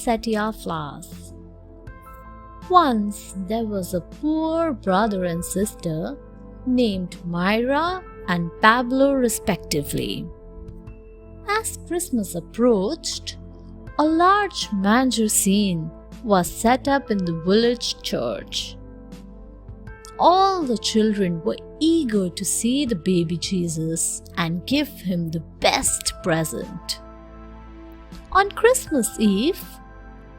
Poinsettia Flowers. Once there was a poor brother and sister named Myra and Pablo respectively. As Christmas approached, a large manger scene was set up in the village church. All the children were eager to see the baby Jesus and give him the best present. On Christmas Eve,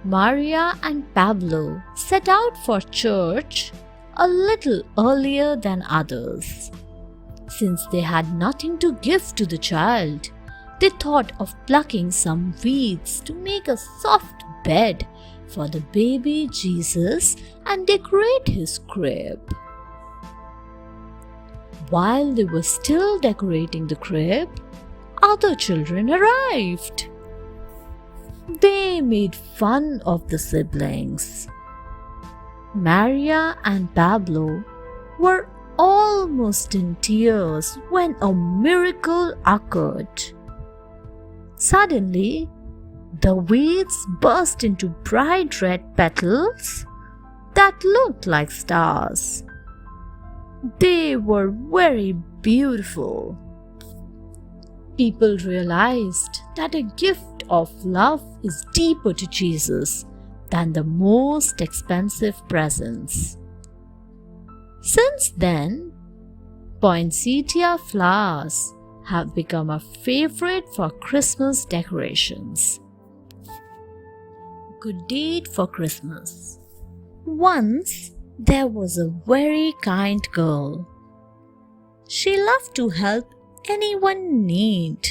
Maria and Pablo set out for church a little earlier than others. Since they had nothing to give to the child, they thought of plucking some weeds to make a soft bed for the baby Jesus and decorate his crib. While they were still decorating the crib, other children arrived. They made fun of the siblings. Maria and Pablo were almost in tears when a miracle occurred. Suddenly, the weeds burst into bright red petals that looked like stars. They were very beautiful. People realized that a gift of love is deeper to Jesus than the most expensive presents. Since then, poinsettia flowers have become a favorite for Christmas decorations. Good deed for Christmas. Once there was a very kind girl. She loved to help anyone in need.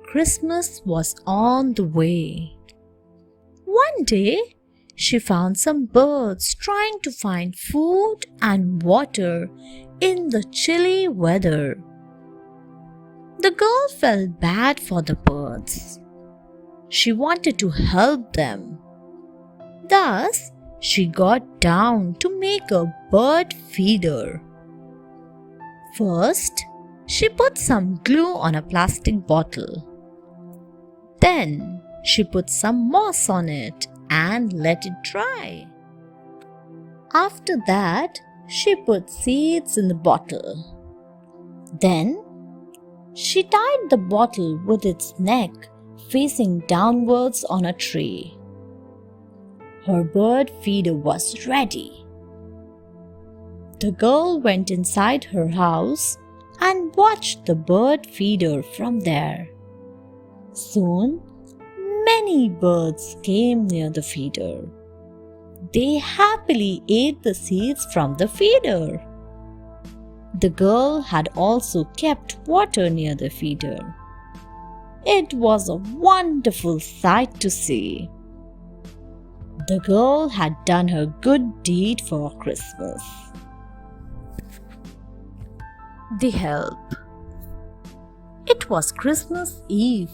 Christmas was on the way. One day, she found some birds trying to find food and water in the chilly weather. The girl felt bad for the birds. She wanted to help them. Thus, she got down to make a bird feeder. First, she put some glue on a plastic bottle. Then, she put some moss on it and let it dry. After that, she put seeds in the bottle. Then, she tied the bottle with its neck facing downwards on a tree. Her bird feeder was ready. The girl went inside her house and watched the bird feeder from there. Soon, many birds came near the feeder. They happily ate the seeds from the feeder. The girl had also kept water near the feeder. It was a wonderful sight to see. The girl had done her good deed for Christmas. The help. It was Christmas Eve.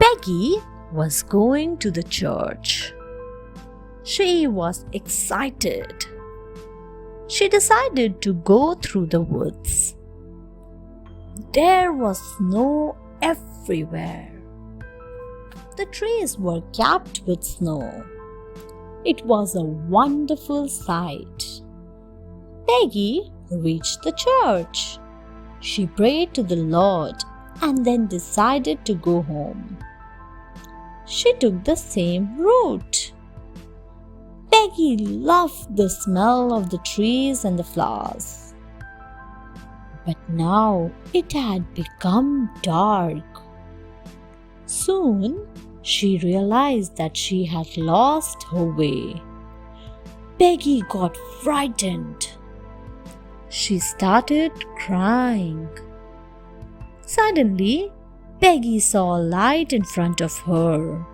Peggy was going to the church. She was excited. She decided to go through the woods. There was snow everywhere. The trees were capped with snow. It was a wonderful sight. Peggy reached the church. She prayed to the Lord and then decided to go home. She took the same route. Peggy loved the smell of the trees and the flowers. But now it had become dark. Soon she realized that she had lost her way. Peggy got frightened. She started crying. Suddenly, Peggy saw a light in front of her.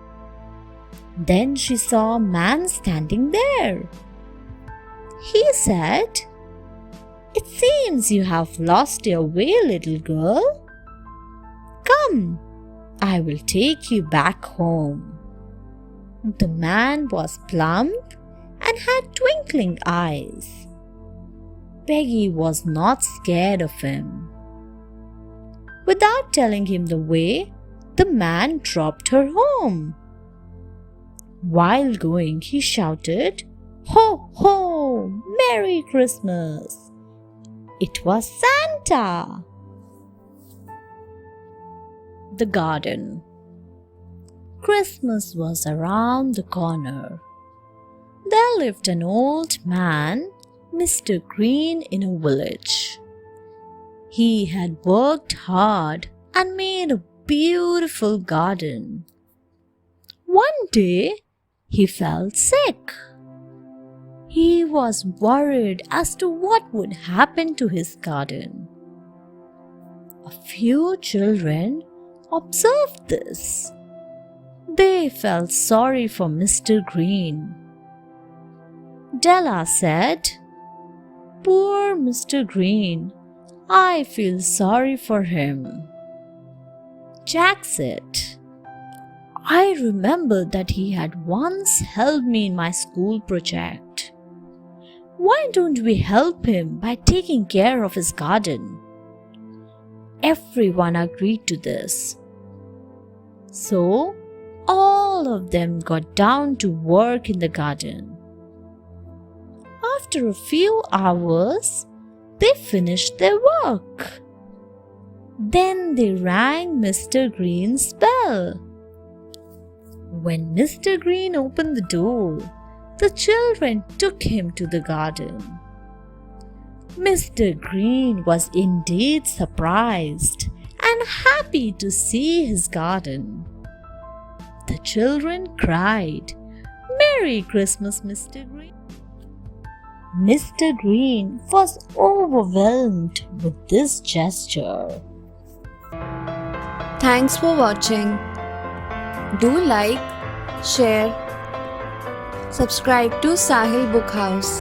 Then she saw a man standing there. He said, "It seems you have lost your way, little girl. Come, I will take you back home." The man was plump and had twinkling eyes. Peggy was not scared of him. Without telling him the way, the man dropped her home. While going, he shouted, "Ho, ho! Merry Christmas!" It was Santa. The garden. Christmas was around the corner. There lived an old man, Mr. Green, in a village. He had worked hard and made a beautiful garden. One day, he felt sick. He was worried as to what would happen to his garden. A few children observed this. They felt sorry for Mr. Green. Della said, "Poor Mr. Green, I feel sorry for him." Jack said, "I remember that he had once helped me in my school project. Why don't we help him by taking care of his garden?" Everyone agreed to this. So, all of them got down to work in the garden. After a few hours, they finished their work. Then they rang Mr. Green's bell. When Mr. Green opened the door, the children took him to the garden. Mr. Green was indeed surprised and happy to see his garden. The children cried, "Merry Christmas, Mr. Green!" Mr. Green was overwhelmed with this gesture. Thanks for watching. Do like, share, subscribe to Sahil Book House.